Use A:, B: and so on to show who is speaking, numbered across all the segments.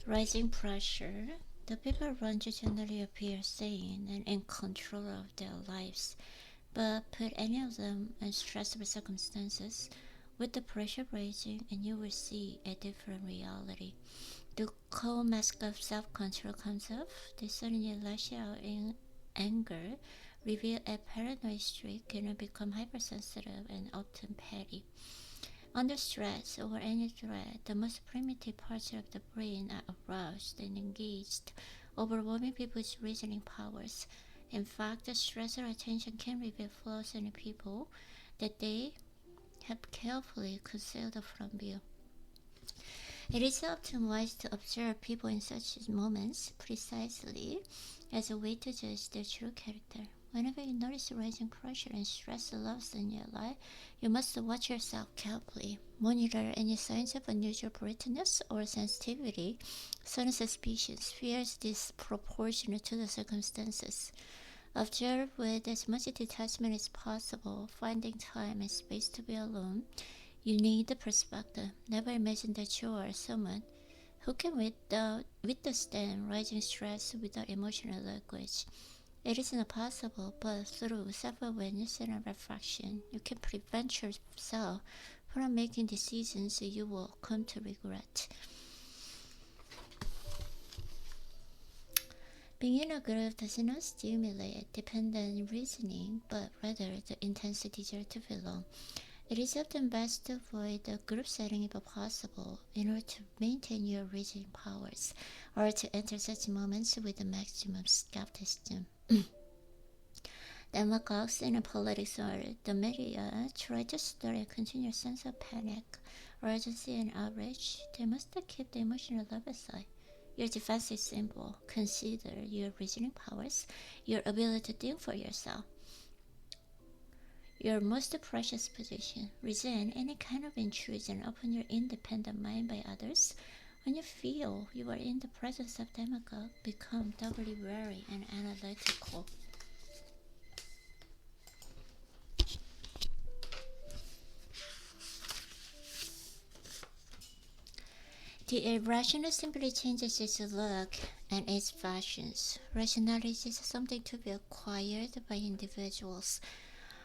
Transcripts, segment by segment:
A: Rising pressure. The people around you generally appear sane and in control of their lives, but put any of them in stressful circumstances with the pressure rising, and you will see a different reality. The cold mask of self control comes off, they suddenly lash out in anger, reveal a paranoid streak, and become hypersensitive and often petty. Under stress or any threat, the most primitive parts of the brain are aroused and engaged, overwhelming people's reasoning powers. In fact, the stress or attention can reveal flaws in people that they have carefully concealed from you. It is often wise to observe people in such moments precisely as a way to judge their true character. Whenever you notice rising pressure and stress levels in your life, you must watch yourself carefully. Monitor any signs of unusual brittleness or sensitivity, sudden suspicions, fears disproportionate to the circumstances. Observe with as much detachment as possible, finding time and space to be alone. You need the perspective. Never imagine that you are someone who can withstand rising stress without emotional language. It is not possible, but through self-awareness and reflection, you can prevent yourself from making decisions you will come to regret. Being in a group does not stimulate dependent reasoning, but rather the intense desire to belong. It is often best to avoid the group setting if possible in order to maintain your reasoning powers, or to enter such moments with the maximum skepticism. Demagogues in politics or the media try to stir a continuous sense of panic, urgency, and outrage. They must keep the emotional level high. Your defense is simple. Consider your reasoning powers, your ability to think for yourself. Your most precious possession. Resent any kind of intrusion upon your independent mind by others. When you feel you are in the presence of demagogue, become doubly wary and analytical. The irrational simply changes its look and its fashions. Rationality is something to be acquired by individuals.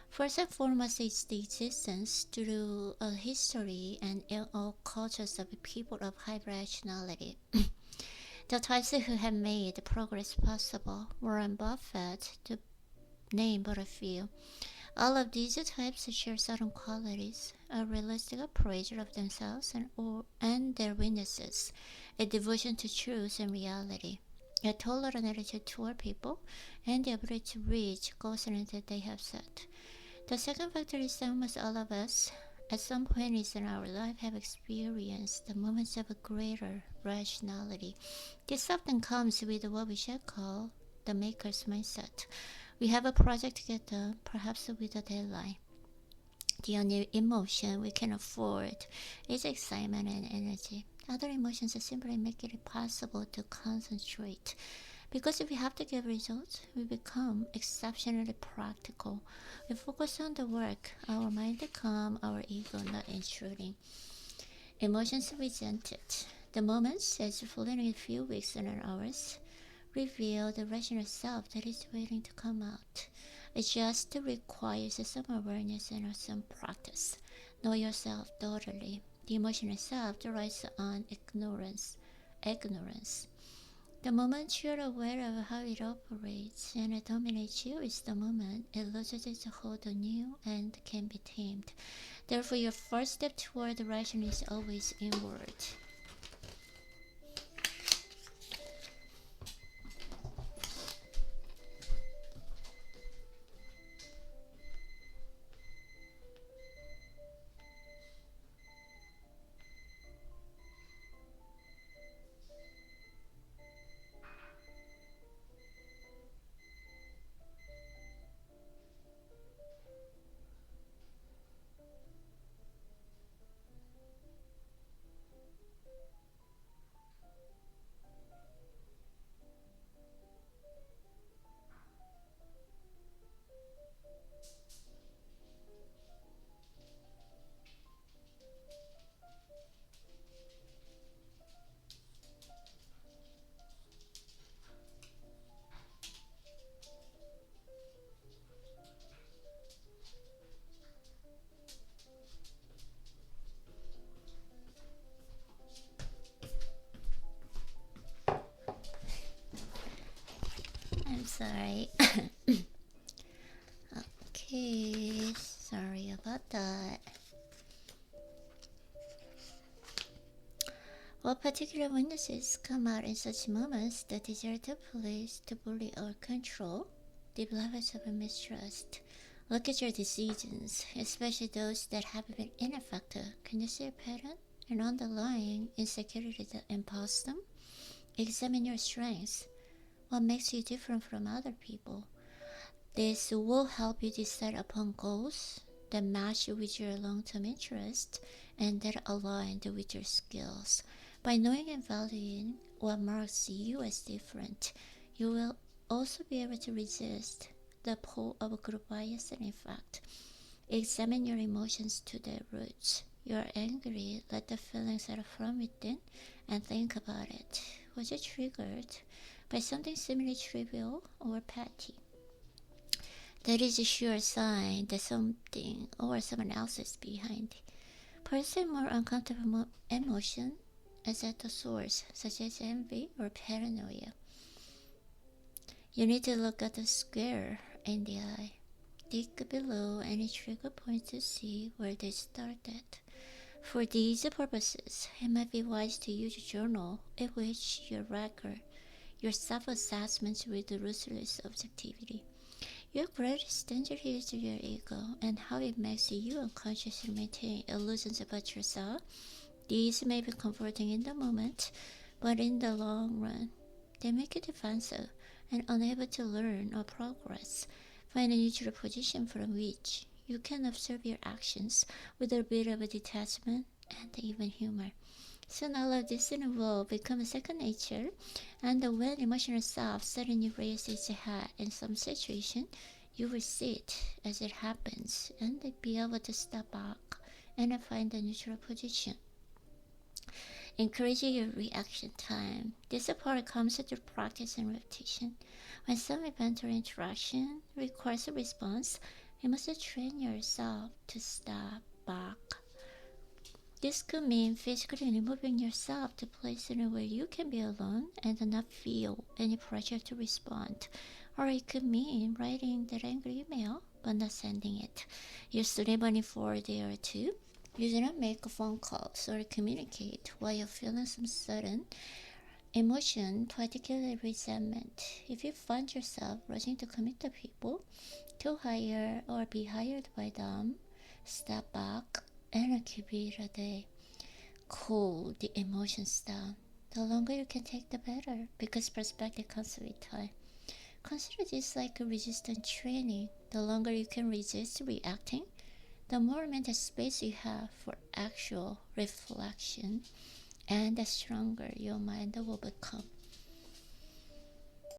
A: First and foremost is the existence through a history and in all cultures of people of high rationality. The types who have made progress possible, Warren Buffett, to name but a few. All of these types share certain qualities: a realistic appraisal of themselves and their witnesses, a devotion to truth and reality, a tolerant attitude toward people, and the ability to reach goals that they have set. The second factor is that almost all of us, at some point in our life, have experienced the moments of a greater rationality. This often comes with what we shall call the maker's mindset. We have a project to get done, perhaps with a deadline. The only emotion we can afford is excitement and energy. Other emotions simply make it impossible to concentrate. Because if we have to get results, we become exceptionally practical. We focus on the work, our mind calm, our ego not intruding. Emotions resented. The moments, as fleeting in a few weeks and hours, reveal the rational self that is waiting to come out. It just requires some awareness and some practice. Know yourself thoroughly. The emotional self relies on ignorance. The moment you're aware of how it operates and it dominates you is the moment it loses its hold on you and can be tamed. Therefore, your first step toward the ration is always inward. Sorry. Okay, sorry about that. While particular weaknesses come out in such moments, the desire to please, to bully or control, deep levels of mistrust. Look at your decisions, especially those that have been ineffective. Can you see a pattern? An underlying insecurity that impulse them? Examine your strengths. What makes you different from other people? This will help you decide upon goals that match with your long-term interests and that align with your skills. By knowing and valuing what marks you as different, you will also be able to resist the pull of group bias and effect. Examine your emotions to their roots. You are angry, let the feelings out from within and think about it. Was it triggered by something seemingly trivial or petty? That is a sure sign that something or someone else is behind. Pursue more uncomfortable emotion as at the source, such as envy or paranoia. You need to look at the square in the eye. Dig below any trigger points to see where they started. For these purposes, it might be wise to use a journal in which you record your self-assessments with ruthless objectivity. Your greatest danger is your ego and how it makes you unconsciously maintain illusions about yourself. These may be comforting in the moment, but in the long run, they make you defensive and unable to learn or progress. Find a neutral position from which you can observe your actions with a bit of a detachment and even humor. Soon all of this will become second nature, and when emotional self suddenly raises its head in some situation, you will see it as it happens and be able to step back and find a neutral position. Encouraging your reaction time. This part comes through practice and repetition. When some event or interaction requires a response, you must train yourself to step back. This could mean physically removing yourself to a place where you can be alone and not feel any pressure to respond. Or it could mean writing that angry email but not sending it. Use the money for a day or two. You do not make phone calls or communicate while you're feeling some sudden emotion, particularly resentment. If you find yourself rushing to commit to people, to hire or be hired by them, step back and keep it a day. Cool the emotions down. The longer you can take, the better, because perspective comes with time. Consider this like a resistance training. The longer you can resist reacting, the more mental space you have for actual reflection, and the stronger your mind will become.